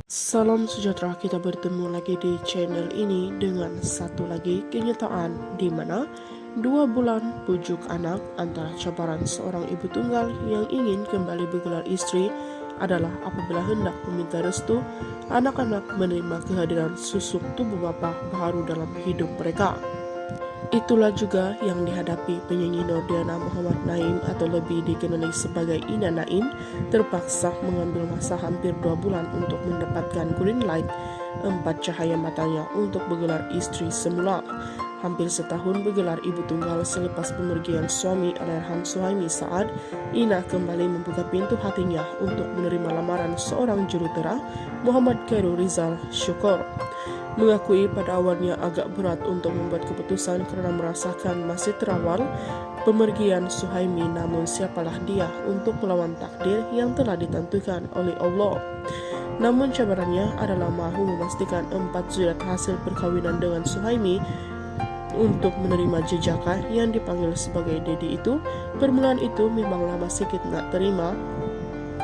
Salam sejahtera, kita bertemu lagi di channel ini dengan satu lagi kenyataan di mana 2 bulan bujuk anak antara cabaran seorang ibu tunggal yang ingin kembali bergelar istri adalah apabila hendak meminta restu anak-anak menerima kehadiran susuk tubuh bapa baru dalam hidup mereka. Itulah juga yang dihadapi penyanyi Nordiana Muhammad Naim atau lebih dikenali sebagai Ina Naim, terpaksa mengambil masa hampir 2 bulan untuk mendapatkan green light 4 cahaya matanya untuk bergelar istri semula. Hampir setahun bergelar ibu tunggal selepas pemergian suami Allahyarham Suhaimi Saad, Ina kembali membuka pintu hatinya untuk menerima lamaran seorang jurutera, Muhammad Khairul Rizal Syukur. Mengakui pada awalnya agak berat untuk membuat keputusan karena merasakan masih terawal pemergian Suhaimi, namun siapalah dia untuk melawan takdir yang telah ditentukan oleh Allah. Namun cabarannya adalah mahu memastikan 4 zuriat hasil perkawinan dengan Suhaimi. Untuk menerima jejaka yang dipanggil sebagai Dedi itu, permulaan itu memanglah masih sedikit nggak terima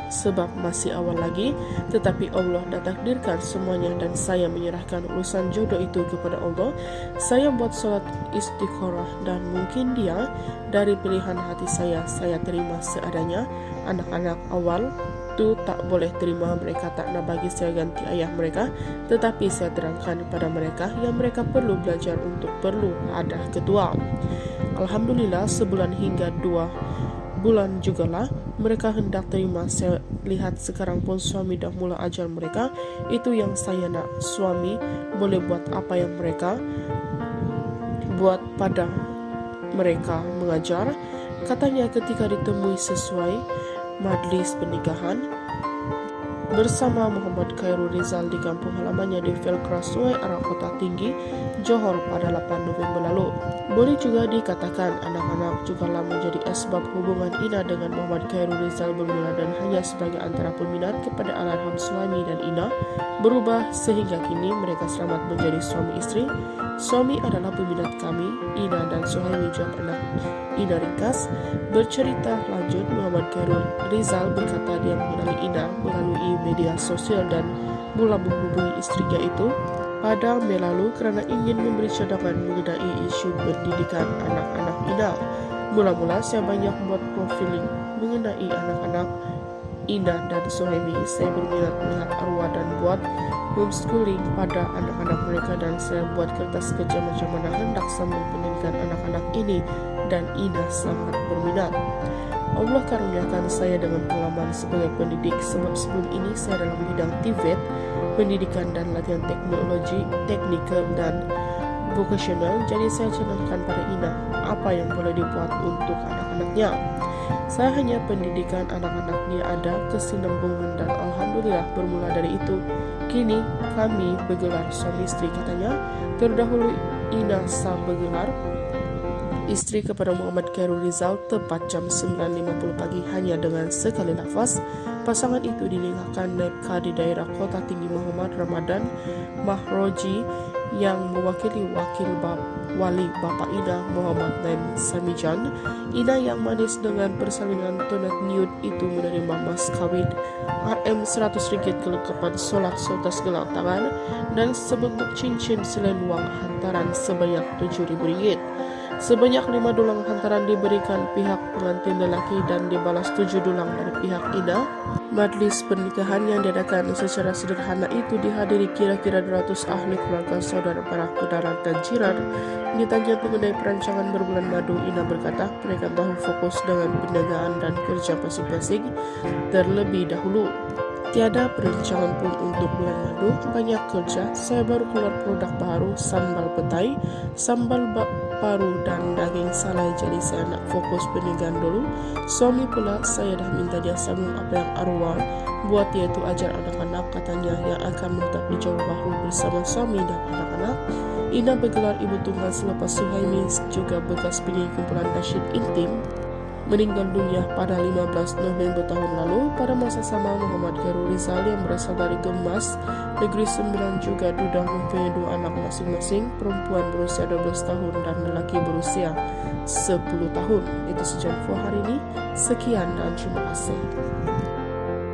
sebab masih awal lagi, tetapi Allah dah takdirkan semuanya dan saya menyerahkan urusan jodoh itu kepada Allah. Saya buat sholat istikharah dan mungkin dia dari pilihan hati saya terima seadanya. Anak-anak awal itu tak boleh terima, mereka tak nak bagi saya ganti ayah mereka, tetapi saya terangkan kepada mereka yang mereka perlu belajar untuk perlu ada ketua. Alhamdulillah, sebulan hingga 2 bulan jugalah mereka hendak terima. Saya lihat sekarang pun suami dah mula ajar mereka. Itu yang saya nak, suami boleh buat apa yang mereka buat pada mereka mengajar. Katanya ketika ditemui sesuai majlis pernikahan bersama Muhammad Khairul Rizal di kampung halamannya di Velkras Sungai Arah Kota Tinggi, Johor pada 8 November lalu. Boleh juga dikatakan anak-anak jugalah menjadi asbab hubungan Ina dengan Muhammad Khairul Rizal bermula dan hanya sebagai antara peminat kepada Allahyarham Suhaimi dan Ina berubah sehingga kini mereka selamat menjadi suami istri. Suami adalah peminat kami, Ina dan Suhaimi, jawab anak Ina ringkas. Bercerita lanjut, Muhammad Khairul Rizal berkata dia mengenali Ina melalui media sosial dan mula menghubungi istrinya itu pada Mei lalu karena ingin memberi cadangan mengenai isu pendidikan anak-anak Ina. Mula-mula saya banyak buat profiling mengenai anak-anak Ina dan Suhaimi. Saya berminat melihat arwah dan buat homeschooling pada anak-anak mereka, dan saya buat kertas kerja macam mana hendak sambung pendidikan anak-anak ini, dan Ina sangat berminat. Allah karuniakan saya dengan pengalaman sebagai pendidik, sebab sebelum ini saya dalam bidang TVET, pendidikan dan latihan teknologi, teknikal dan vocational. Jadi saya cadangkan pada Ina apa yang boleh dibuat untuk anak-anaknya. Saya hanya pendidikan anak-anaknya ada kesinambungan, dan alhamdulillah bermula dari itu kini kami bergelar suami istri, katanya. Terdahulu Ina sah bergelar istri kepada Muhammad Khairul Rizal tepat jam 9.50 pagi hanya dengan sekali lafaz. Pasangan itu dinikahkan Naib Kadi Daerah Kota Tinggi Muhammad Ramadan Mahroji yang mewakili wali Bapak Ina Muhammad Naim Samijan. Ina yang manis dengan persalinan tonet nude itu menerima mas kawin RM 100 ringgit kelengkapan solat setas gelang tangan dan sebentuk cincin selain uang hantaran sebanyak 7.000 ringgit. Sebanyak 5 dulang hantaran diberikan pihak pengantin lelaki dan dibalas 7 dulang dari pihak Ina. Majlis pernikahan yang diadakan secara sederhana itu dihadiri kira-kira 200 ahli keluarga, saudara, para kedarat dan jiran. Ditanya mengenai perancangan berbulan madu, Ina berkata mereka bahu fokus dengan perniagaan dan kerja masing-masing terlebih dahulu. Tiada perancangan pun untuk bulan madu, banyak kerja. Saya baru keluar produk baru, sambal petai, sambal paru dan daging salai, jadi saya nak fokus perniagaan dulu. Suami pula saya dah minta dia sambung apa yang arwah buat, yaitu ajar anak-anak, katanya yang akan menetap di Johor Bahru bersama suami dan anak-anak. Ina bergelar ibu tunggal selepas Suhaimi, juga bekas penyanyi kumpulan nasyid intim, meninggal dunia pada 15 November tahun lalu. Pada masa sama, Muhammad Khairul Rizal yang berasal dari Gemas, Negeri Sembilan, juga sudah mempunyai 2 anak masing-masing, perempuan berusia 12 tahun dan lelaki berusia 10 tahun. Itu saja info hari ini. Sekian dan terima kasih.